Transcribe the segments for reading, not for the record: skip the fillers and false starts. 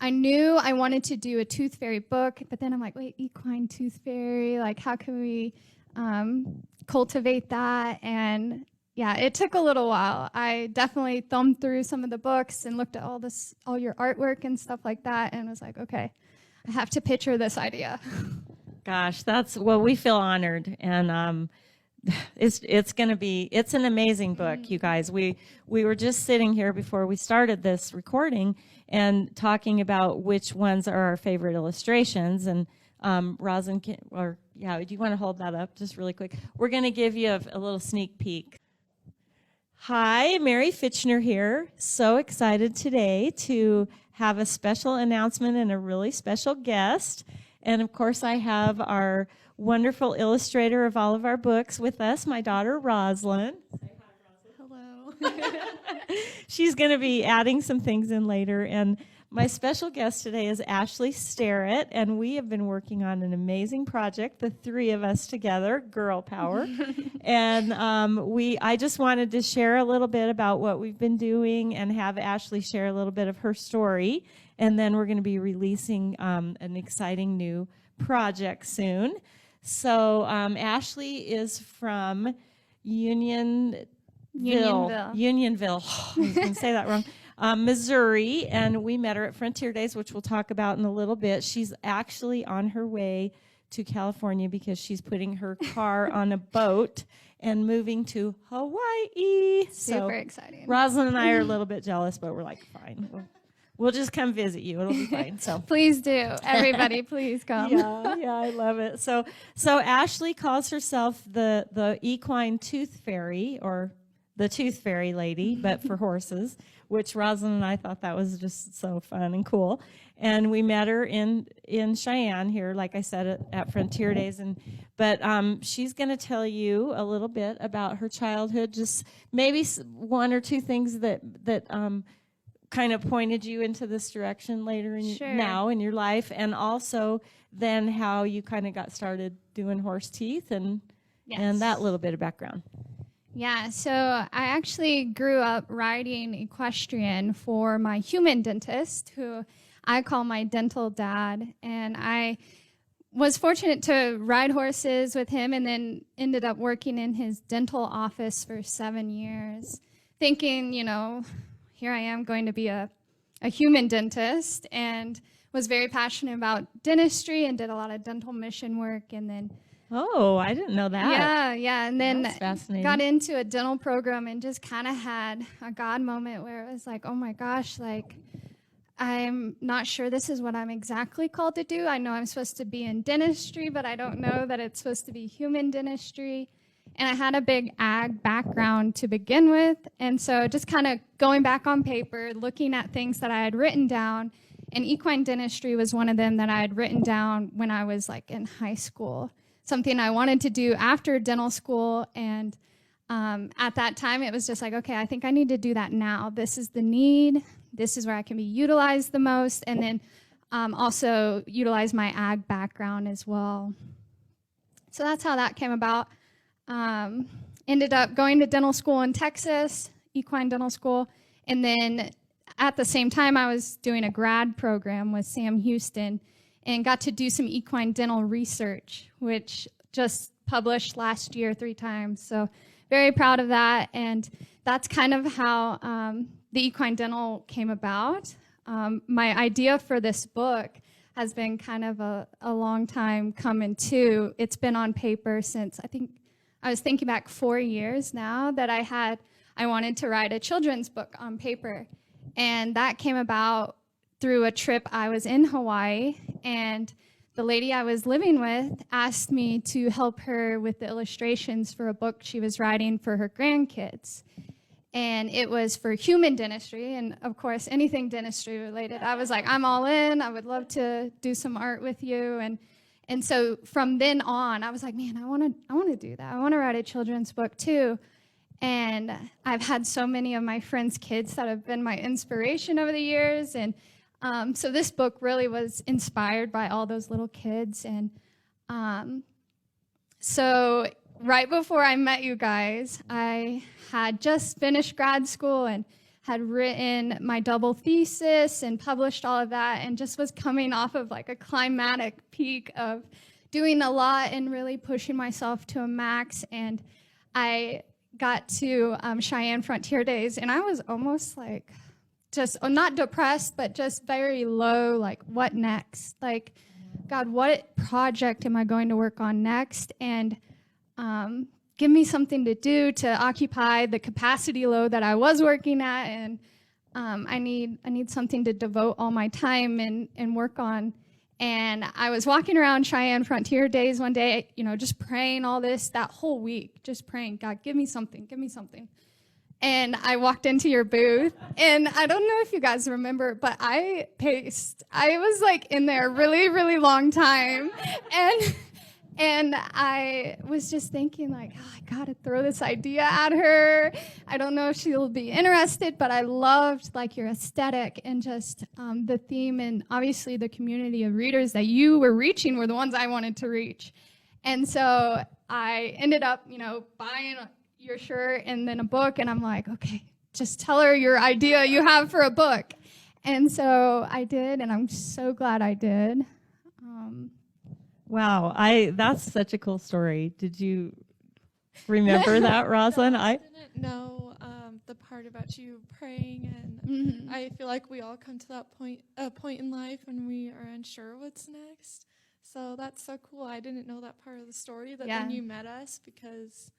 I knew I wanted to do a tooth fairy book, but then I'm like, wait, equine tooth fairy, like how can we cultivate that? And yeah, it took a little while. I definitely thumbed through some of the books and looked at all your artwork and stuff like that, and was like, okay, I have to picture this idea. Gosh, we feel honored, and it's an amazing book, you guys. We were just sitting here before we started this recording and talking about which ones are our favorite illustrations, and Roslan, do you want to hold that up just really quick? We're going to give you a little sneak peek. Hi, Mary Fichtner here. So excited today to have a special announcement and a really special guest. And of course, I have our wonderful illustrator of all of our books with us, my daughter, Roslan. Say hi, Roslan. Hello. She's going to be adding some things in later. And my special guest today is Ashley Starrett, and we have been working on an amazing project, the three of us together, girl power. And I just wanted to share a little bit about what we've been doing and have Ashley share a little bit of her story. And then we're going to be releasing an exciting new project soon. So Ashley is from Unionville. Oh, I was going to say that wrong. Missouri, and we met her at Frontier Days, which we'll talk about in a little bit. She's actually on her way to California because she's putting her car on a boat and moving to Hawaii. Super exciting. Roslan and I are a little bit jealous, but we're like, fine. We'll just come visit you. It'll be fine. So please do. Everybody, please come. Yeah, I love it. So Ashley calls herself the equine tooth fairy, or the tooth fairy lady, but for horses, which Roslan and I thought that was just so fun and cool. And we met her in Cheyenne here, like I said, at Frontier Days. But she's going to tell you a little bit about her childhood, just maybe one or two things that kind of pointed you into this direction later now in your life, and also then how you kind of got started doing horse teeth and that little bit of background. Yeah, so I actually grew up riding equestrian for my human dentist, who I call my dental dad, and I was fortunate to ride horses with him and then ended up working in his dental office for 7 years, thinking, here I am going to be a human dentist, and was very passionate about dentistry and did a lot of dental mission work. And then I didn't know that. Yeah. And then got into a dental program and just kind of had a God moment where it was like, oh my gosh, like I'm not sure this is what I'm exactly called to do. I know I'm supposed to be in dentistry, but I don't know that it's supposed to be human dentistry. And I had a big ag background to begin with. And so just kind of going back on paper, looking at things that I had written down, and equine dentistry was one of them that I had written down when I was like in high school, something I wanted to do after dental school. And at that time, it was just like, okay, I think I need to do that now. This is the need. This is where I can be utilized the most. And then also utilize my ag background as well. So that's how that came about. Ended up going to dental school in Texas, equine dental school, and then at the same time I was doing a grad program with Sam Houston and got to do some equine dental research, which just published last year 3 times. So very proud of that, and that's kind of how the equine dental came about. My idea for this book has been kind of a long time coming too. It's been on paper since I was thinking back 4 years now that I wanted to write a children's book on paper. And that came about through a trip I was in Hawaii, and the lady I was living with asked me to help her with the illustrations for a book she was writing for her grandkids. And it was for human dentistry, and of course, anything dentistry related. I was like, I'm all in. I would love to do some art with you. And so from then on, I was like, man, I want to do that. I want to write a children's book too. And I've had so many of my friends' kids that have been my inspiration over the years. And so this book really was inspired by all those little kids. And so right before I met you guys, I had just finished grad school and had written my double thesis and published all of that, and just was coming off of like a climatic peak of doing a lot and really pushing myself to a max. And I got to Cheyenne Frontier Days, and I was almost like just not depressed, but just very low, like what next? Like, God, what project am I going to work on next? And give me something to do to occupy the capacity load that I was working at, and I need something to devote all my time and work on. And I was walking around Cheyenne Frontier Days one day, just praying all this, that whole week, just praying, God, give me something, give me something. And I walked into your booth, and I don't know if you guys remember, but I paced. I was like in there a really, really long time. And I was just thinking like, oh, I gotta throw this idea at her. I don't know if she'll be interested, but I loved like your aesthetic and just the theme, and obviously the community of readers that you were reaching were the ones I wanted to reach. And so I ended up, buying your shirt and then a book, and I'm like, okay, just tell her your idea you have for a book. And so I did, and I'm so glad I did. Wow, that's such a cool story. Did you remember that, Roslan? No, I didn't know the part about you praying, and I feel like we all come to that point in life when we are unsure what's next. So that's so cool. I didn't know that part of the story, that then you met us, because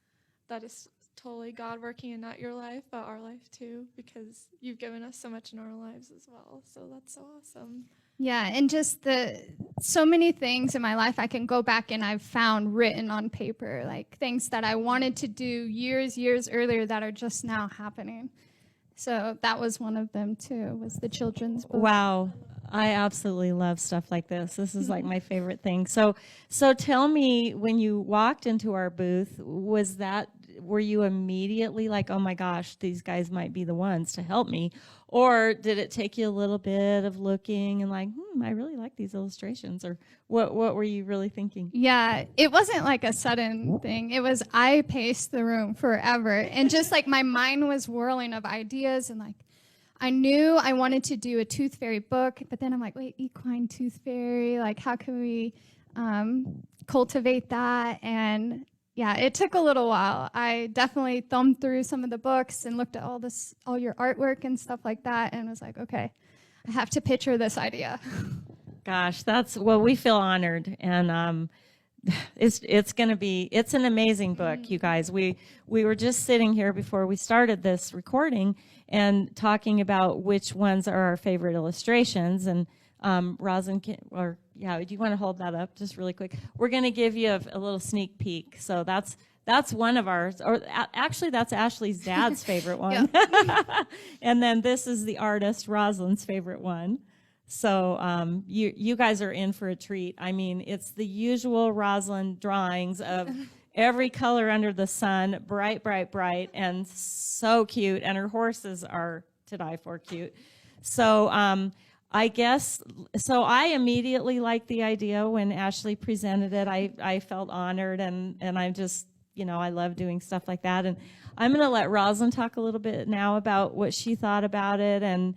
that is totally God working in not your life, but our life too, because you've given us so much in our lives as well. So that's so awesome. Yeah, and just so many things in my life I can go back and I've found written on paper, like things that I wanted to do years earlier that are just now happening. So that was one of them too, was the children's book. Wow, I absolutely love stuff like this. This is like my favorite thing. So tell me, when you walked into our booth, were you immediately like, oh my gosh, these guys might be the ones to help me? Or did it take you a little bit of looking and like, I really like these illustrations? Or what were you really thinking? Yeah, it wasn't like a sudden thing. It was, I paced the room forever. And just like my mind was whirling of ideas, and like I knew I wanted to do a tooth fairy book, but then I'm like, wait, equine tooth fairy, like how can we cultivate that? And yeah, it took a little while. I definitely thumbed through some of the books and looked at all your artwork and stuff like that, and was like, okay, I have to picture this idea. Gosh, we feel honored, and it's an amazing book, you guys. We were just sitting here before we started this recording and talking about which ones are our favorite illustrations, and Roslan, do you want to hold that up just really quick? We're going to give you a little sneak peek. So that's one of ours, or actually that's Ashley's dad's favorite one. And then this is the artist Roslan's favorite one. So you guys are in for a treat. I mean, it's the usual Roslan drawings of every color under the sun, bright, and so cute. And her horses are to die for cute. So I immediately liked the idea when Ashley presented it. I felt honored, and I'm just, I love doing stuff like that. And I'm going to let Roslan talk a little bit now about what she thought about it and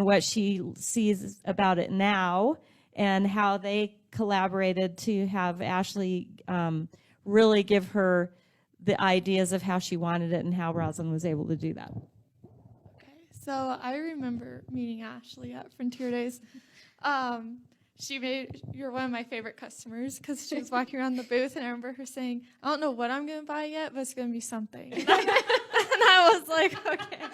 what she sees about it now, and how they collaborated to have Ashley really give her the ideas of how she wanted it and how Roslan was able to do that. So I remember meeting Ashley at Frontier Days. You're one of my favorite customers, because she was walking around the booth, and I remember her saying, I don't know what I'm going to buy yet, but it's going to be something. And I was like, okay.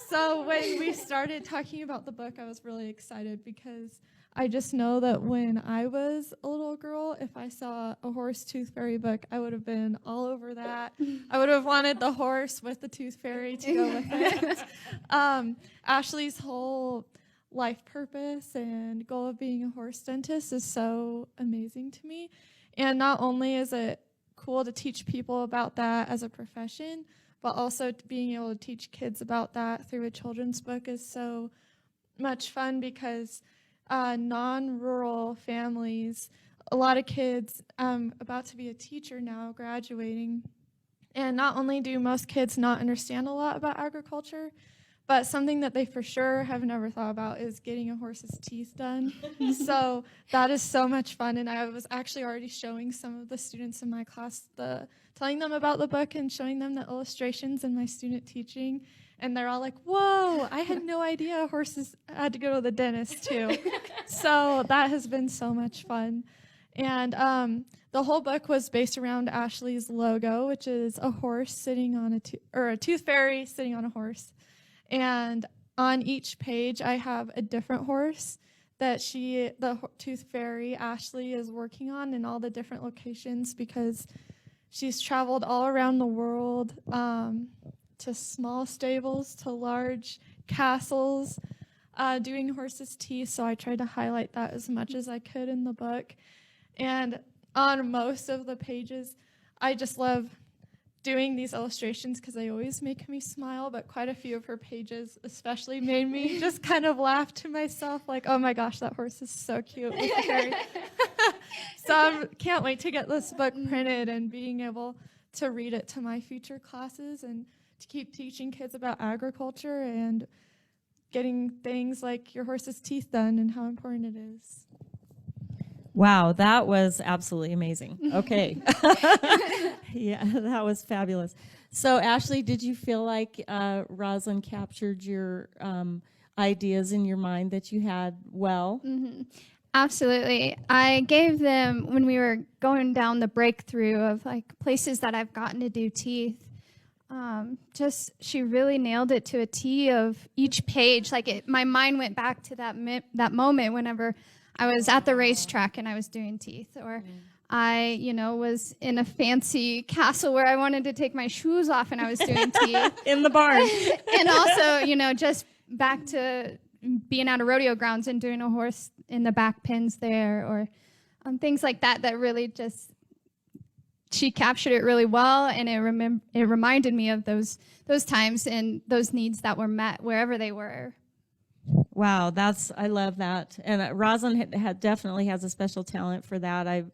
So when we started talking about the book, I was really excited, because I just know that when I was a little girl, if I saw a horse tooth fairy book, I would have been all over that. I would have wanted the horse with the tooth fairy to go with it. Ashley's whole life purpose and goal of being a horse dentist is so amazing to me. And not only is it cool to teach people about that as a profession, but also being able to teach kids about that through a children's book is so much fun, because non-rural families, a lot of kids, about to be a teacher now, graduating, And not only do most kids not understand a lot about agriculture, but something that they for sure have never thought about is getting a horse's teeth done. So that is so much fun. And I was actually already showing some of the students in my class, telling them about the book and showing them the illustrations in my student teaching. And they're all like, whoa, I had no idea horses had to go to the dentist too. So that has been so much fun. And the whole book was based around Ashley's logo, which is a horse sitting on a tooth fairy sitting on a horse. And on each page, I have a different horse that the tooth fairy, Ashley, is working on in all the different locations because she's traveled all around the world to small stables, to large castles, doing horses' teeth. So I tried to highlight that as much as I could in the book. And on most of the pages, I just love doing these illustrations because they always make me smile, but quite a few of her pages especially made me just kind of laugh to myself, like, oh my gosh, that horse is so cute. So I can't wait to get this book printed and being able to read it to my future classes and to keep teaching kids about agriculture and getting things like your horse's teeth done and how important it is. Wow, that was absolutely amazing. Okay. Yeah, that was fabulous. So, Ashley, did you feel like Roslan captured your ideas in your mind that you had well? Mm-hmm. Absolutely. I gave them, when we were going down the breakthrough of like places that I've gotten to do teeth, she really nailed it to a T of each page. Like my mind went back to that moment whenever I was at the racetrack and I was doing teeth, or I, was in a fancy castle where I wanted to take my shoes off and I was doing teeth. In the barn. And also, just back to being at a rodeo grounds and doing a horse in the back pins there, or things like that really just, she captured it really well, and it reminded me of those times and those needs that were met wherever they were. Wow, I love that. And Roslan definitely has a special talent for that.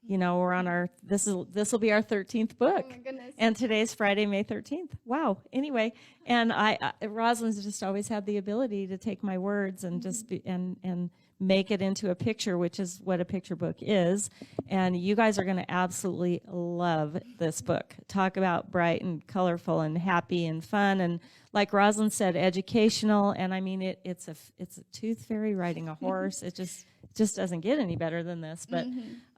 We're on this will be our 13th book. Oh my goodness. And today's Friday, May 13th. Wow. Anyway, and Roslan's just always had the ability to take my words and just and make it into a picture, which is what a picture book is. And you guys are going to absolutely love this book. Talk about bright and colorful and happy and fun, and like Roslan said, educational. And I mean, it's a tooth fairy riding a horse. It just doesn't get any better than this. But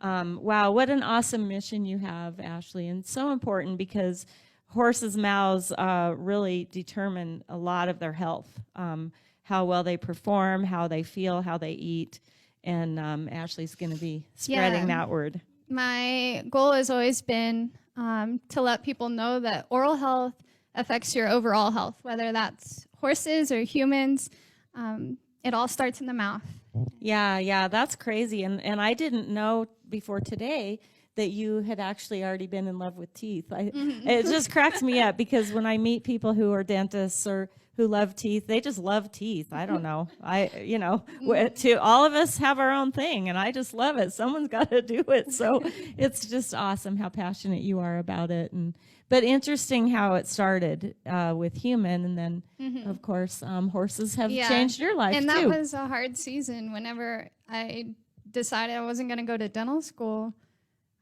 wow, what an awesome mission you have, Ashley, and so important because horses' mouths really determine a lot of their health. How well they perform, how they feel, how they eat. And Ashley's going to be spreading that word. My goal has always been to let people know that oral health affects your overall health, whether that's horses or humans. It all starts in the mouth. Yeah, that's crazy. And I didn't know before today that you had actually already been in love with teeth. It just cracks me up because when I meet people who are dentists or who love teeth, they just love teeth. I don't know. To all of us have our own thing, and I just love it. Someone's got to do it. So it's just awesome how passionate you are about it. But interesting how it started with human, and then, of course, horses have changed your life, and too. And that was a hard season whenever I decided I wasn't going to go to dental school.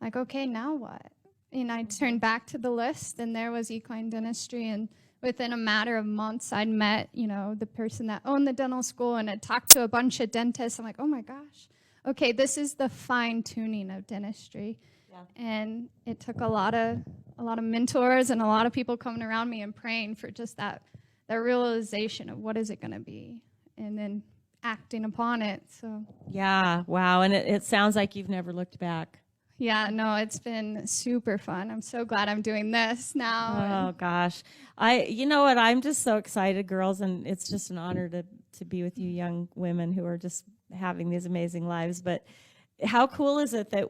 Like, okay, now what? And I turned back to the list, and there was equine dentistry, and within a matter of months, I'd met, the person that owned the dental school and had talked to a bunch of dentists. I'm like, oh my gosh, okay, this is the fine tuning of dentistry. Yeah. And it took a lot of mentors and a lot of people coming around me and praying for just that realization of what is it going to be, and then acting upon it. So yeah, wow, and it sounds like you've never looked back. Yeah, no, it's been super fun. I'm so glad I'm doing this now. Oh gosh. You know what? I'm just so excited, girls, and it's just an honor to be with you young women who are just having these amazing lives. But how cool is it that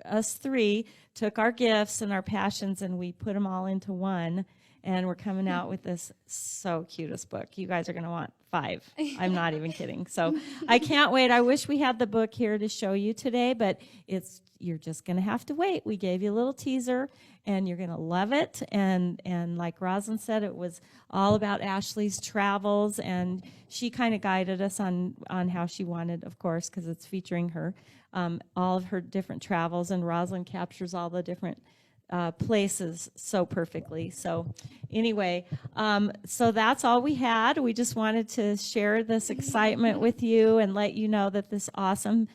us three took our gifts and our passions and we put them all into one, and we're coming out with this so cutest book. You guys are going to want 5. I'm not even kidding. So I can't wait. I wish we had the book here to show you today, but you're just going to have to wait. We gave you a little teaser, and you're going to love it. And like Roslan said, it was all about Ashley's travels, and she kind of guided us on how she wanted, of course, because it's featuring her, all of her different travels, and Roslan captures all the different places so perfectly. So anyway, so that's all we had. We just wanted to share this excitement with you and let you know that this awesome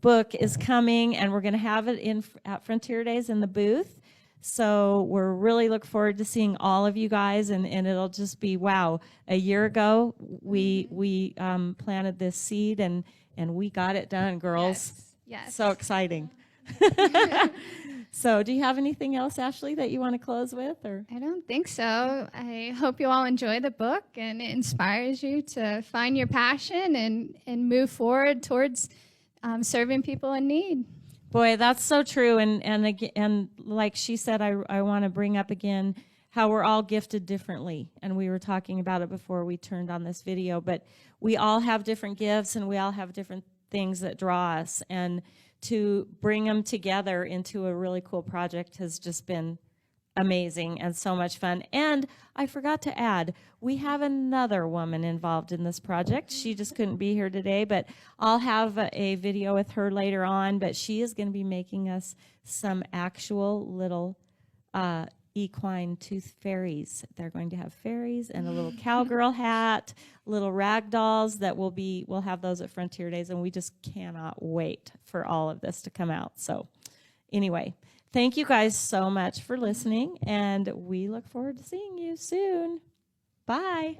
book is coming, and we're going to have it at Frontier Days in the booth. So we're really look forward to seeing all of you guys, and it'll just be, wow. A year ago, we planted this seed, and we got it done, girls. Yes. So exciting. So do you have anything else, Ashley, that you want to close with? Or I don't think so. I hope you all enjoy the book and it inspires you to find your passion and move forward towards serving people in need. Boy, that's so true. And like she said, I want to bring up again how we're all gifted differently. And we were talking about it before we turned on this video, but we all have different gifts, and we all have different things that draw us. And to bring them together into a really cool project has just been amazing and so much fun. And I forgot to add, we have another woman involved in this project. She just couldn't be here today, but I'll have a video with her later on. But she is going to be making us some actual little equine tooth fairies. They're going to have fairies and a little cowgirl hat, little rag dolls that we'll have those at Frontier Days, and we just cannot wait for all of this to come out. So anyway, thank you guys so much for listening, and we look forward to seeing you soon. Bye.